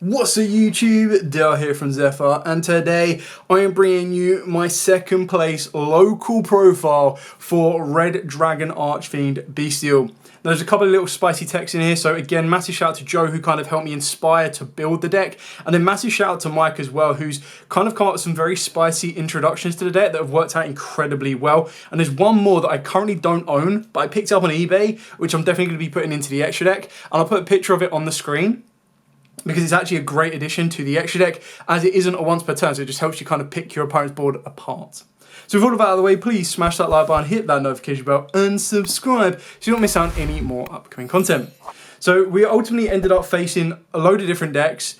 What's up YouTube, Dale here from Zephyr, and today I am bringing you my second place local profile for Red Dragon Archfiend Bystial. There's a couple of little spicy texts in here, so again, massive shout out to Joe who kind of helped me inspire to build the deck, and then massive shout out to Mike as well, who's kind of come up with some very spicy introductions to the deck that have worked out incredibly well. And there's one more that I currently don't own, but I picked up on eBay, which I'm definitely going to be putting into the extra deck, and I'll put a picture of it on the screen, because it's actually a great addition to the extra deck, as it isn't a once per turn, so it just helps you kind of pick your opponent's board apart. So with all of that out of the way, please smash that like button, hit that notification bell, and subscribe so you don't miss out on any more upcoming content. So we ultimately ended up facing a load of different decks.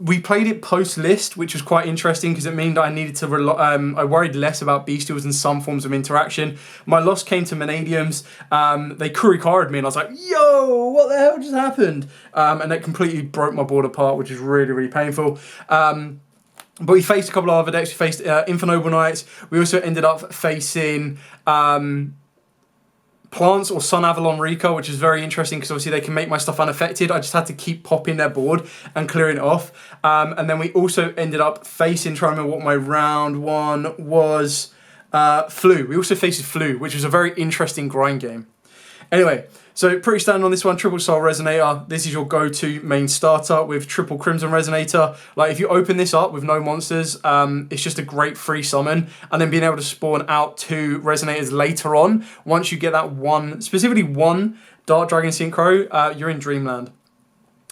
We played it post-list, which was quite interesting because it meant I needed to I worried less about Beastials and some forms of interaction. My loss came to Manadiums. They Kurikared me and I was like, yo, what the hell just happened? And that completely broke my board apart, which is really, really painful. But we faced a couple of other decks. We faced Infernoble Knights. We also ended up facing Plants or Sun Avalon Rika, which is very interesting because obviously they can make my stuff unaffected. I just had to keep popping their board and clearing it off. And then we also ended up facing, trying to remember what my round one was, Flu. We also faced Flu, which was a very interesting grind game. Anyway, so pretty standard on this one, Triple Soul Resonator. This is your go-to main starter with Triple Crimson Resonator. Like if you open this up with no monsters, it's just a great free summon. And then being able to spawn out 2 Resonators later on, once you get that one, specifically one Dark Dragon Synchro, you're in Dreamland.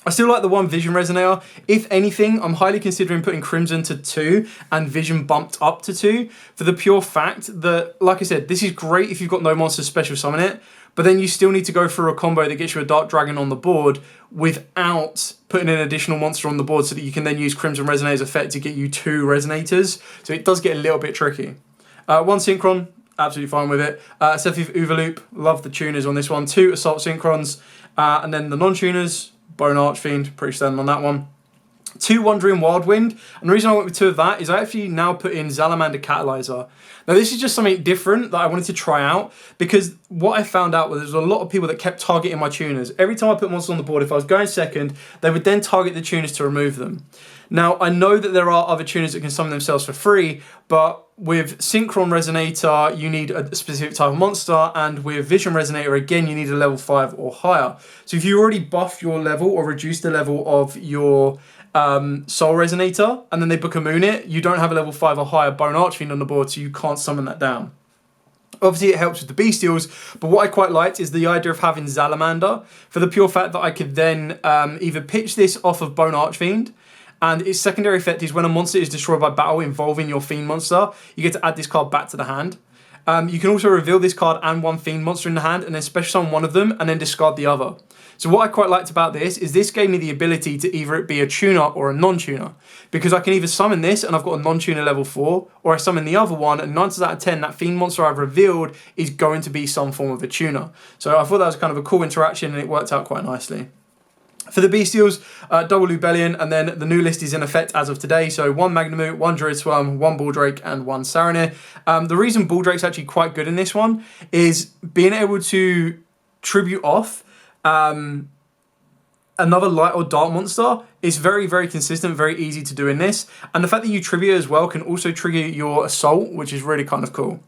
I still like the one Vision Resonator. If anything, I'm highly considering putting Crimson to 2 and Vision bumped up to 2 for the pure fact that, like I said, this is great if you've got no monsters special summon it, but then you still need to go through a combo that gets you a Dark Dragon on the board without putting an additional monster on the board so that you can then use Crimson Resonator's effect to get you 2 Resonators. So it does get a little bit tricky. One Synchron, absolutely fine with it. Sephiroth Overloop, love the tuners on this one. 2 Assault Synchrons, and then the non-tuners, Bone Archfiend, pretty standard on that one. 2 Wandering Wildwind, and the reason I went with 2 of that is I actually now put in Salamander Catalyzer. Now this is just something different that I wanted to try out, because what I found out was there's a lot of people that kept targeting my tuners. Every time I put monsters on the board, if I was going second, they would then target the tuners to remove them. Now I know that there are other tuners that can summon themselves for free, but with Synchron Resonator, you need a specific type of monster, and with Vision Resonator, again, you need a level 5 or higher. So if you already buff your level or reduce the level of your Soul Resonator, and then they book a Moon it, you don't have a level 5 or higher Bone Archfiend on the board, so you can't summon that down. Obviously, it helps with the Bestials, but what I quite liked is the idea of having Salamander, for the pure fact that I could then either pitch this off of Bone Archfiend, and its secondary effect is when a monster is destroyed by battle involving your Fiend monster, you get to add this card back to the hand. You can also reveal this card and 1 Fiend monster in the hand, and then special summon one of them, and then discard the other. So what I quite liked about this is this gave me the ability to either it be a tuner or a non-tuner, because I can either summon this and I've got a non-tuner level 4, or I summon the other one, and 9 times out of 10, that Fiend monster I've revealed is going to be some form of a tuner. So I thought that was kind of a cool interaction, and it worked out quite nicely. For the Bestials, double Lubellion, and then the new list is in effect as of today. So 1 Magnamute, 1 Druid Swarm, 1 Bulldrake, and 1 Saronir. The reason Bulldrake's actually quite good in this one is being able to tribute off another light or dark monster is very, very consistent, very easy to do in this. And the fact that you tribute as well can also trigger your Assault, which is really kind of cool.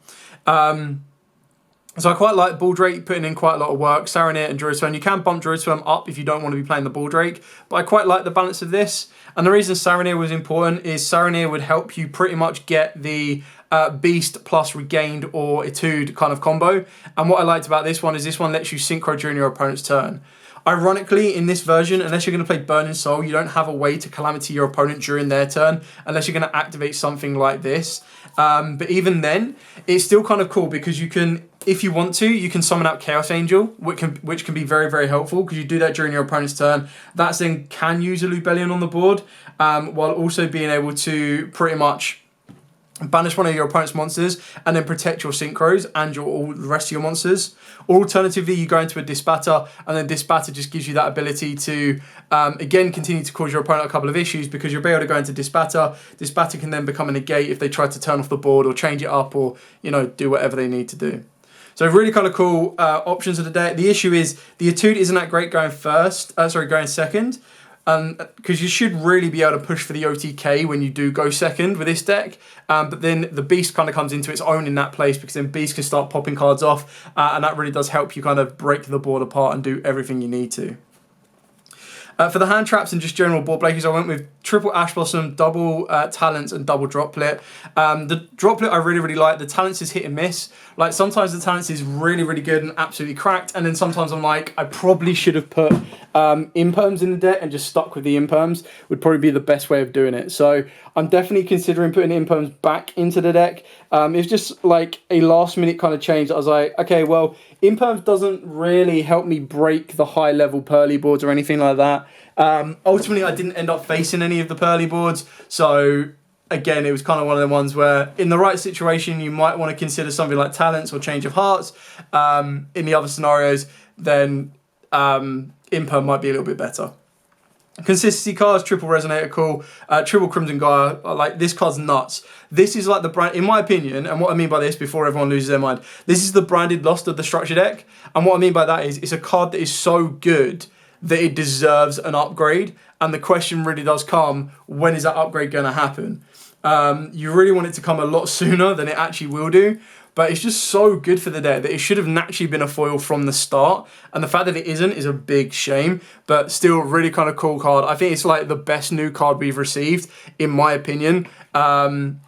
So I quite like Bulldrake putting in quite a lot of work. Saronir and Druid Swarm. You can bump Druid Swarm up if you don't want to be playing the Bulldrake, but I quite like the balance of this. And the reason Saronir was important is Saronir would help you pretty much get the Beast plus Regained or Etude kind of combo. And what I liked about this one is this one lets you synchro during your opponent's turn. Ironically, in this version, unless you're going to play Burning Soul, you don't have a way to Calamity your opponent during their turn, unless you're going to activate something like this. But even then, it's still kind of cool because you can, if you want to, you can summon out Chaos Angel, which can be very, very helpful because you do that during your opponent's turn. That then can use a Lubellion on the board, while also being able to pretty much banish one of your opponent's monsters and then protect your synchros and all the rest of your monsters. Or alternatively, you go into a Disbatter, and then Disbatter just gives you that ability to, again, continue to cause your opponent a couple of issues because you'll be able to go into Disbatter. Disbatter can then become a negate if they try to turn off the board or change it up or, you know, do whatever they need to do. So really kind of cool options of the deck. The issue is the Etude isn't that great going second. because you should really be able to push for the OTK when you do go second with this deck. But then the Beast kind of comes into its own in that place, because then Beast can start popping cards off, and that really does help you kind of break the board apart and do everything you need to. For the hand traps and just general board breakers, I went with triple Ash Blossom, double Talents, and double Droplet. The Droplet I really like. The Talents is hit and miss. Like, sometimes the Talents is really good and absolutely cracked, and then sometimes I'm like, I probably should have put Imperms in the deck and just stuck with the Imperms. Would probably be the best way of doing it. So I'm definitely considering putting Imperms back into the deck. It's just like a last minute kind of change. I was like, okay, well, Imperms doesn't really help me break the high level Pearly boards or anything like that. Ultimately, I didn't end up facing any of the Pearly boards, so again, it was kind of one of them ones where in the right situation, you might want to consider something like Talents or Change of Hearts. In the other scenarios, then Imperm might be a little bit better. Consistency cards, triple Resonator, cool. Triple Crimson Gaia, like, this card's nuts. This is like the brand, in my opinion, and what I mean by this, before everyone loses their mind, this is the branded Lost of the structure deck. And what I mean by that is, it's a card that is so good that it deserves an upgrade. And the question really does come, when is that upgrade going to happen? You really want it to come a lot sooner than it actually will do. But it's just so good for the deck that it should have naturally been a foil from the start. And the fact that it isn't is a big shame. But still, really kind of cool card. I think it's like the best new card we've received, in my opinion.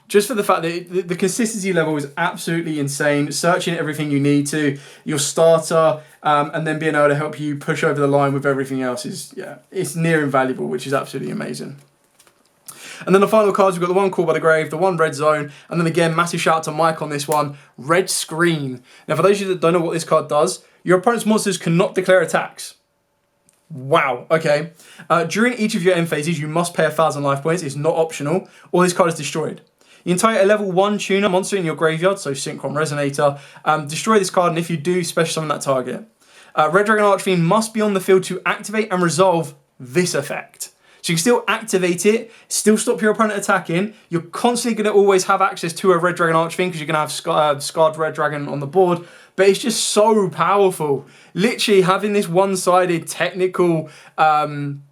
Just for the fact that the consistency level is absolutely insane. Searching everything you need to, your starter, and then being able to help you push over the line with everything else is, yeah, it's near invaluable, which is absolutely amazing. And then the final cards, we've got the one Call by the Grave, the one Red Zone, and then again, massive shout out to Mike on this one, Red Screen. Now, for those of you that don't know what this card does, your opponent's monsters cannot declare attacks. Wow, okay. During each of your end phases, you must pay 1,000 life points. It's not optional, or this card is destroyed. You entire level 1 tuner monster in your graveyard, so Synchron Resonator, destroy this card, and if you do, special summon that target. Red Dragon Archfiend must be on the field to activate and resolve this effect. So you can still activate it, still stop your opponent attacking. You're constantly going to always have access to a Red Dragon Archfiend because you're going to have Scarred Red Dragon on the board. But it's just so powerful. Literally having this one-sided technical, I think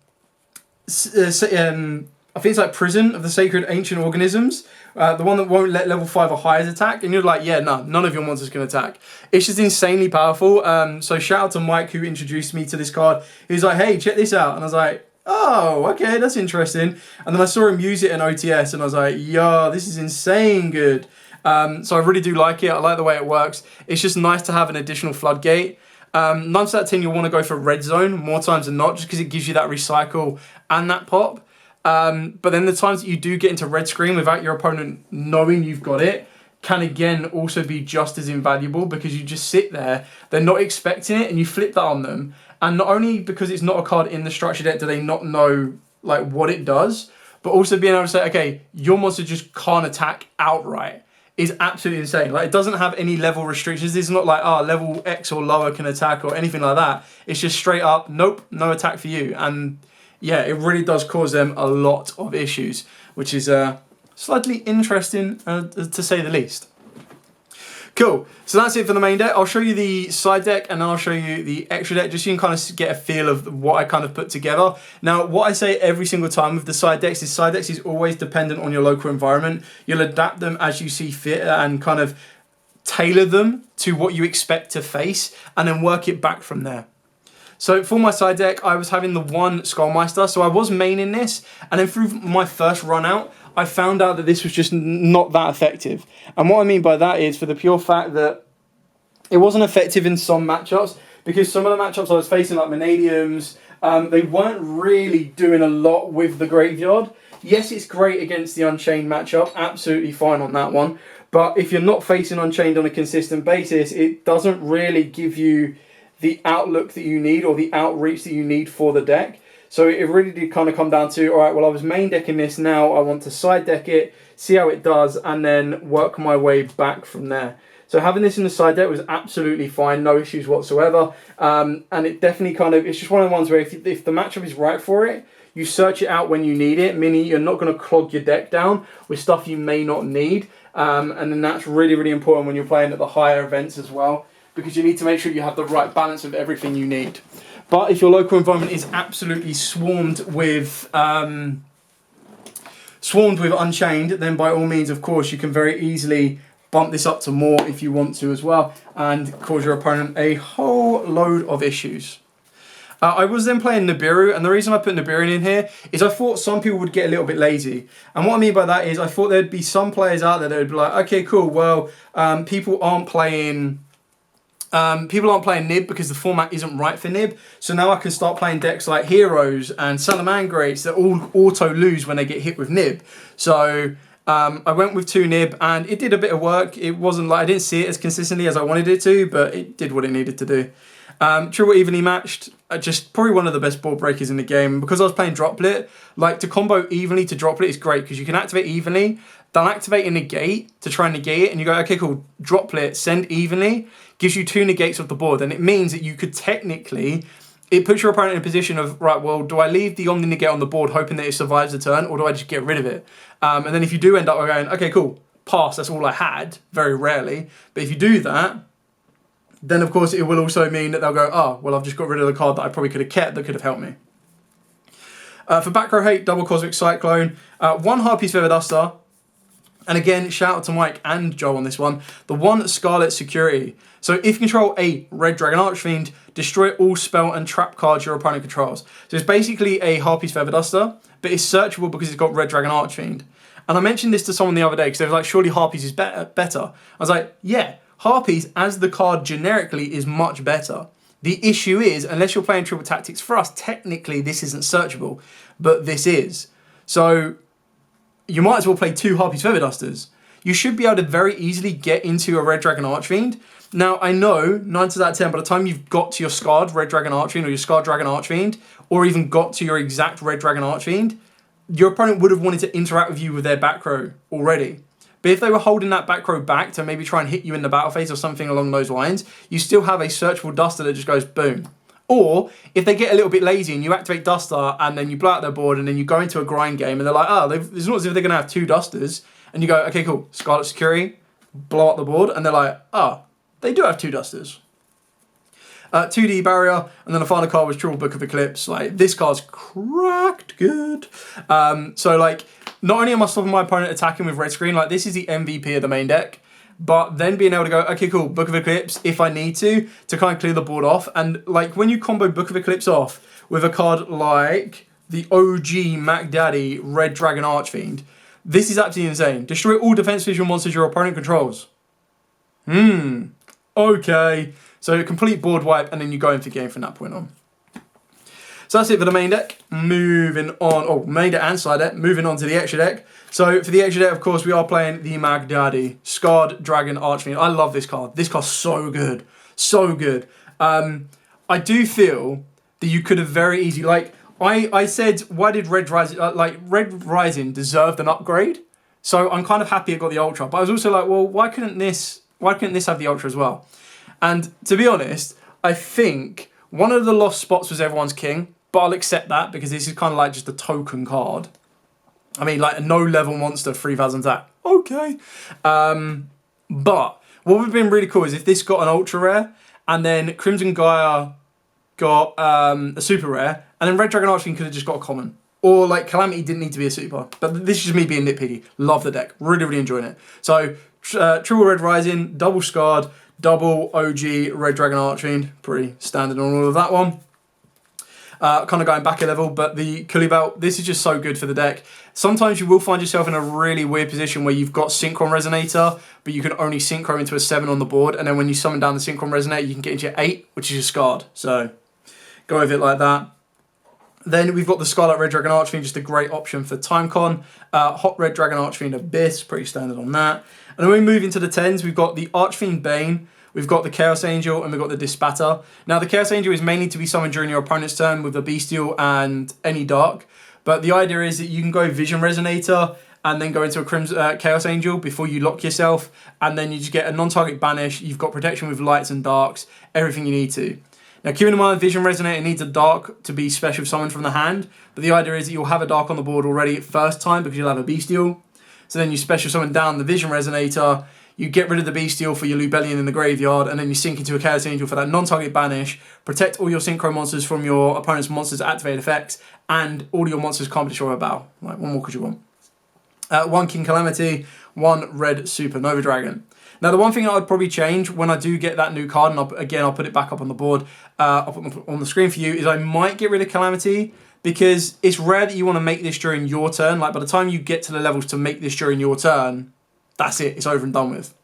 it's like Prison of the Sacred Ancient Organisms. The one that won't let level 5 or higher attack. And you're like, yeah, no, none of your monsters can attack. It's just insanely powerful. So shout out to Mike who introduced me to this card. He was like, hey, check this out. And I was like, oh, okay, that's interesting. And then I saw him use it in OTS and I was like, yo, this is insane good. So I really do like it. I like the way it works. It's just nice to have an additional floodgate. 9 times out of 10, you'll want to go for Red Zone more times than not, just because it gives you that recycle and that pop. But then the times that you do get into Red Screen without your opponent knowing you've got it can again also be just as invaluable, because you just sit there, they're not expecting it, and you flip that on them. And not only because it's not a card in the structure deck do they not know like what it does, but also being able to say, okay, your monster just can't attack outright is absolutely insane. Like, it doesn't have any level restrictions. It's not like, level X or lower can attack or anything like that. It's just straight up, nope, no attack for you. And yeah, it really does cause them a lot of issues, which is slightly interesting to say the least. Cool, so that's it for the main deck. I'll show you the side deck and then I'll show you the extra deck, just so you can kind of get a feel of what I kind of put together. Now, what I say every single time with the side decks is always dependent on your local environment. You'll adapt them as you see fit and kind of tailor them to what you expect to face and then work it back from there. So for my side deck, I was having the one Skullmeister, so I was maining this, and then through my first run out, I found out that this was just not that effective. And what I mean by that is for the pure fact that it wasn't effective in some matchups, because some of the matchups I was facing, like Manadiums, they weren't really doing a lot with the graveyard. Yes, it's great against the Unchained matchup, absolutely fine on that one. But if you're not facing Unchained on a consistent basis, it doesn't really give you the outlook that you need or the outreach that you need for the deck. So it really did kind of come down to, all right, well, I was main decking this, now I want to side deck it, see how it does, and then work my way back from there. So having this in the side deck was absolutely fine, no issues whatsoever. And it definitely kind of, it's just one of the ones where if the matchup is right for it, you search it out when you need it, meaning you're not going to clog your deck down with stuff you may not need. And then that's really, really important when you're playing at the higher events as well, because you need to make sure you have the right balance of everything you need. But if your local environment is absolutely swarmed with Unchained, then by all means, of course, you can very easily bump this up to more if you want to as well, and cause your opponent a whole load of issues. I was then playing Nibiru, and the reason I put Nibiru in here is I thought some people would get a little bit lazy. And what I mean by that is I thought there'd be some players out there that would be like, okay, cool, well, people aren't playing Nib because the format isn't right for Nib. So now I can start playing decks like Heroes and Salamangrates that all auto lose when they get hit with Nib. So I went with 2 Nib, and it did a bit of work. It wasn't like I didn't see it as consistently as I wanted it to, but it did what it needed to do. Triple evenly matched, just probably one of the best board breakers in the game. Because I was playing Droplet, like to combo evenly to Droplet is great because you can activate evenly, then activate a negate to try and negate it, and you go, okay, cool, Droplet, send evenly, gives you 2 negates off the board, and it means that you could technically, it puts your opponent in a position of, right, well, do I leave the Omni negate on the board hoping that it survives the turn, or do I just get rid of it? And then if you do end up going, okay, cool, pass, that's all I had, very rarely, but if you do that, then of course it will also mean that they'll go, oh, well, I've just got rid of the card that I probably could have kept that could have helped me. For back row hate, double Cosmic Cyclone, 1 Harpy's Feather Duster, and again, shout out to Mike and Joe on this one, the 1 Scarlet Security. So if you control a Red Dragon Archfiend, destroy all spell and trap cards your opponent controls. So it's basically a Harpy's Feather Duster, but it's searchable because it's got Red Dragon Archfiend. And I mentioned this to someone the other day because they were like, surely Harpy's is better. I was like, yeah, Harpies as the card generically is much better. The issue is, unless you're playing Triple Tactics, for us, technically this isn't searchable, but this is. So you might as well play 2 Harpy's Feather Dusters. You should be able to very easily get into a Red Dragon Archfiend. Now, I know 9 times out of 10, by the time you've got to your scarred Red Dragon Archfiend or your scarred Dragon Archfiend, or even got to your exact Red Dragon Archfiend, your opponent would have wanted to interact with you with their back row already. But if they were holding that back row back to maybe try and hit you in the battle phase or something along those lines, you still have a searchable Duster that just goes boom. Or if they get a little bit lazy and you activate Duster and then you blow out their board and then you go into a grind game and they're like, oh, it's not as if they're going to have 2 Dusters. And you go, okay, cool, Scarlet Security, blow up the board. And they're like, oh, they do have 2 Dusters. 2D Barrier, and then the final card was Triple Book of Eclipse. Like, this card's cracked good. So, like, not only am I stopping my opponent attacking with red screen, like, this is the MVP of the main deck, but then being able to go, okay, cool, Book of Eclipse, if I need to kind of clear the board off. And, like, when you combo Book of Eclipse off with a card like the OG Mac Daddy Red Dragon Archfiend, this is absolutely insane. Destroy all defense visual monsters your opponent controls. Okay. So complete board wipe, and then you go into game from that point on. So that's it for the main deck. Moving on, main deck and side deck. Moving on to the extra deck. So for the extra deck, of course, we are playing the Mag Daddy Scarred Dragon Archfiend. I love this card. This card's so good, so good. I do feel that you could have very easily, like I said, why did Red Rising, Red Rising deserved an upgrade? So I'm kind of happy it got the Ultra, but I was also like, well, why couldn't this have the Ultra as well? And to be honest, I think one of the lost spots was Everyone's King, but I'll accept that because this is kind of like just a token card. I mean, like a no-level monster, 3,000 attack. Okay. But what would have been really cool is if this got an ultra rare, and then Crimson Gaia got a super rare, and then Red Dragon Archfiend could have just got a common. Or like Calamity didn't need to be a super. But this is just me being nitpicky. Love the deck. Really, really enjoying it. So, triple Red Rising, double Scarred, double OG Red Dragon Archfiend. Pretty standard on all of that one. Kind of going back a level, but the Coolie Belt, this is just so good for the deck. Sometimes you will find yourself in a really weird position where you've got Synchron Resonator, but you can only Synchro into a 7 on the board, and then when you summon down the Synchron Resonator, you can get into your 8, which is your Scarred. So, go with it like that. Then we've got the Scarlet Red Dragon Archfiend, just a great option for Timecon. Hot Red Dragon Archfiend Abyss, pretty standard on that. And then we move into the 10s, we've got the Archfiend Bane, we've got the Chaos Angel, and we've got the Dispatter. Now, the Chaos Angel is mainly to be summoned during your opponent's turn with the Beastial and any Dark. But the idea is that you can go Vision Resonator and then go into a Chaos Angel before you lock yourself. And then you just get a non-target banish. You've got protection with Lights and Darks, everything you need to. Now, keeping in mind, Vision Resonator needs a Dark to be special summoned from the hand. But the idea is that you'll have a Dark on the board already at first time because you'll have a Beastial. So then you special summon down the Vision Resonator. you get rid of the beastial for your Lubellion in the graveyard, and then you sink into a Chaos Angel for that non-target banish, protect all your synchro monsters from your opponent's monsters' activated effects, and all your monsters can't be destroyed by battle. Right, what more could you want? 1 King Calamity, 1 red Supernova Dragon. Now, the one thing I'd probably change when I do get that new card, and I'll put it back up on the board, I'll put it on the screen for you, is I might get rid of Calamity, because it's rare that you want to make this during your turn. Like, by the time you get to the levels to make this during your turn, that's it. It's over and done with.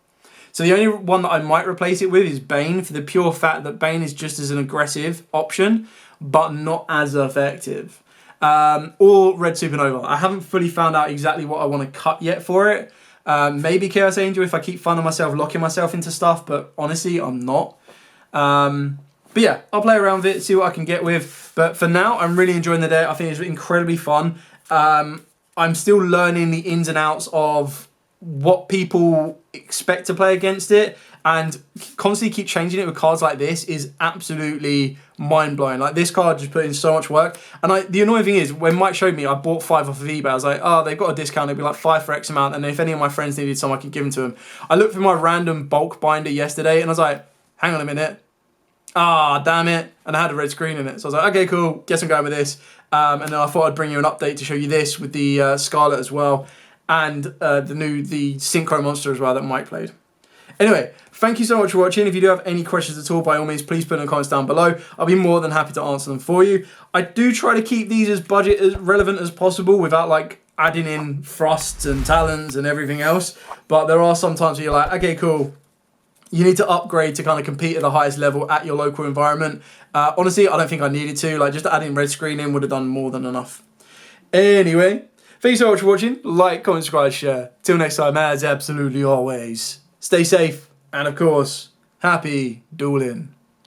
So the only one that I might replace it with is Bane, for the pure fact that Bane is just as an aggressive option, but not as effective. Or Red Supernova. I haven't fully found out exactly what I want to cut yet for it. Maybe Chaos Angel if I keep finding myself locking myself into stuff, but honestly, I'm not. But yeah, I'll play around with it, see what I can get with. But for now, I'm really enjoying the deck. I think it's incredibly fun. I'm still learning the ins and outs of what people expect to play against it, and constantly keep changing it with cards like this is absolutely mind-blowing. Like, this card just put in so much work. And the annoying thing is, when Mike showed me, I bought 5 off of eBay. I was like, oh, they've got a discount. It'd be like 5 for X amount. And if any of my friends needed some, I could give them to them. I looked through my random bulk binder yesterday, and I was like, hang on a minute. Ah, damn it. And I had a red screen in it. So I was like, okay, cool. Guess I'm going with this. And then I thought I'd bring you an update to show you this with the Scarlet as well. And the Synchro Monster as well that Mike played. Anyway, thank you so much for watching. If you do have any questions at all, by all means, please put in the comments down below. I'll be more than happy to answer them for you. I do try to keep these as budget as relevant as possible without like adding in thrusts and talons and everything else. But there are some times where you're like, okay, cool. You need to upgrade to kind of compete at the highest level at your local environment. Honestly, I don't think I needed to. Like, just adding red screen in would have done more than enough. Anyway, thank you so much for watching. Like, comment, subscribe, share. Till next time, as absolutely always, stay safe, and of course, happy dueling.